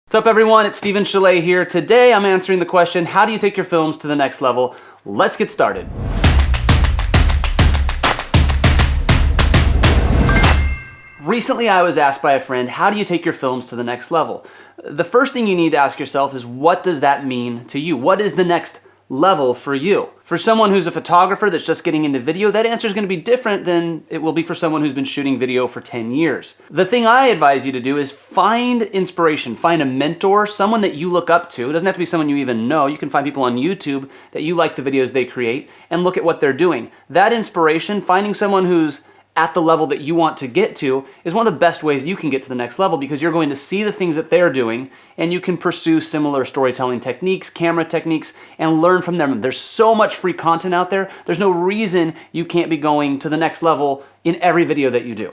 What's up everyone, it's Steven Chalet here. Today I'm answering the question, how do you take your films to the next level? Let's get started. Recently I was asked by a friend, how do you take your films to the next level? The first thing you need to ask yourself is, what does that mean to you? What is the next level for you? For someone who's a photographer that's just getting into video, that answer is going to be different than it will be for someone who's been shooting video for 10 years. The thing I advise you to do is find inspiration, find a mentor, someone that you look up to. It doesn't have to be someone you even know. You can find people on YouTube that you like the videos they create and look at what they're doing. That inspiration, finding someone who's at the level that you want to get to, is one of the best ways you can get to the next level, because you're going to see the things that they're doing and you can pursue similar storytelling techniques, camera techniques, and learn from them. There's so much free content out there. There's no reason you can't be going to the next level in every video that you do.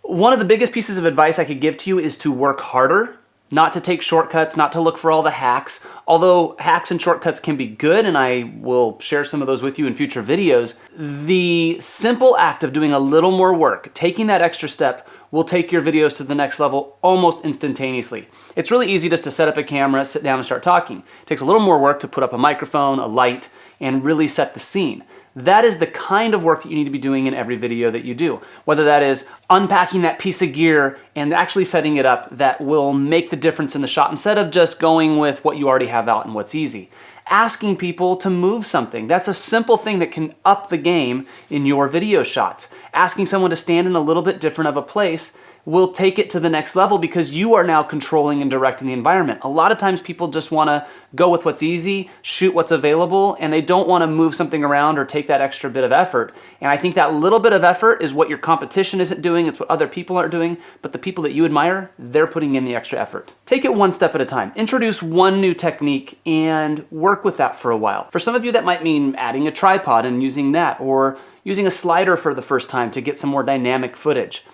One of the biggest pieces of advice I could give to you is to work harder, not to take shortcuts, not to look for all the hacks. Although hacks and shortcuts can be good, and I will share some of those with you in future videos, the simple act of doing a little more work, taking that extra step, will take your videos to the next level almost instantaneously. It's really easy just to set up a camera, sit down and start talking. It takes a little more work to put up a microphone, a light, and really set the scene. That is the kind of work that you need to be doing in every video that you do. Whether that is unpacking that piece of gear and actually setting it up, that will make the difference in the shot instead of just going with what you already have out and what's easy. Asking people to move something. That's a simple thing that can up the game in your video shots. Asking someone to stand in a little bit different of a place will take it to the next level because you are now controlling and directing the environment. A lot of times people just want to go with what's easy, shoot what's available, and they don't want to move something around or take that extra bit of effort. And I think that little bit of effort is what your competition isn't doing, it's what other people aren't doing, but the people that you admire, they're putting in the extra effort. Take it one step at a time. Introduce one new technique and work with that for a while. For some of you that might mean adding a tripod and using that, or using a slider for the first time to get some more dynamic footage.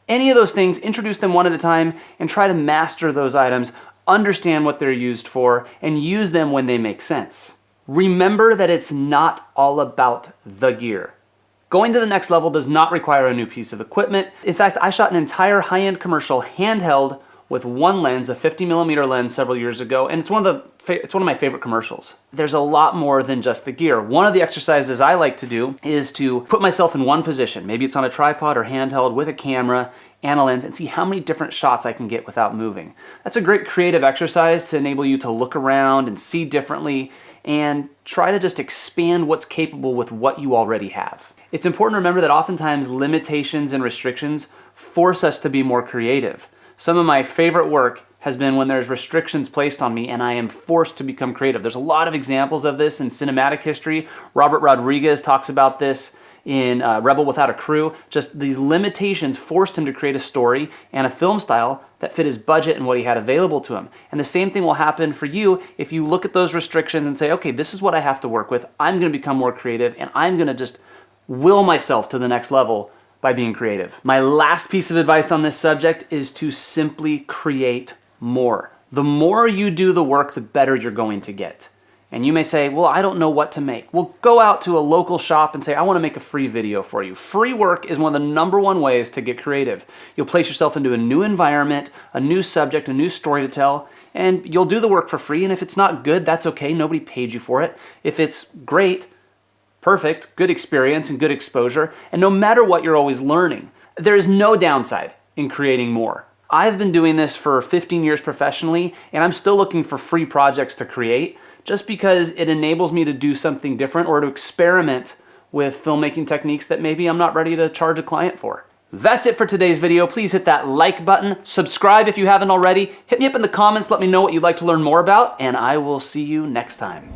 Any of those things, introduce them one at a time and try to master those items, understand what they're used for, and use them when they make sense. Remember that it's not all about the gear. Going to the next level does not require a new piece of equipment. In fact, I shot an entire high-end commercial handheld with one lens, a 50mm lens, several years ago, and it's one of my favorite commercials. There's a lot more than just the gear. One of the exercises I like to do is to put myself in one position. Maybe it's on a tripod or handheld with a camera and a lens, and see how many different shots I can get without moving. That's a great creative exercise to enable you to look around and see differently and try to just expand what's capable with what you already have. It's important to remember that oftentimes limitations and restrictions force us to be more creative. Some of my favorite work has been when there's restrictions placed on me and I am forced to become creative. There's a lot of examples of this in cinematic history. Robert Rodriguez talks about this in Rebel Without a Crew. Just these limitations forced him to create a story and a film style that fit his budget and what he had available to him. And the same thing will happen for you if you look at those restrictions and say, okay, this is what I have to work with. I'm going to become more creative and I'm going to just will myself to the next level by being creative. My last piece of advice on this subject is to simply create more. The more you do the work, the better you're going to get. And you may say, well, I don't know what to make. Well, go out to a local shop and say, I want to make a free video for you. Free work is one of the #1 ways to get creative. You'll place yourself into a new environment, a new subject, a new story to tell, and you'll do the work for free. And if it's not good, that's okay. Nobody paid you for it. If it's great, perfect, good experience and good exposure, and no matter what, you're always learning. There is no downside in creating more. I've been doing this for 15 years professionally, and I'm still looking for free projects to create just because it enables me to do something different or to experiment with filmmaking techniques that maybe I'm not ready to charge a client for. That's it for today's video. Please hit that like button, subscribe if you haven't already, hit me up in the comments, let me know what you'd like to learn more about, and I will see you next time.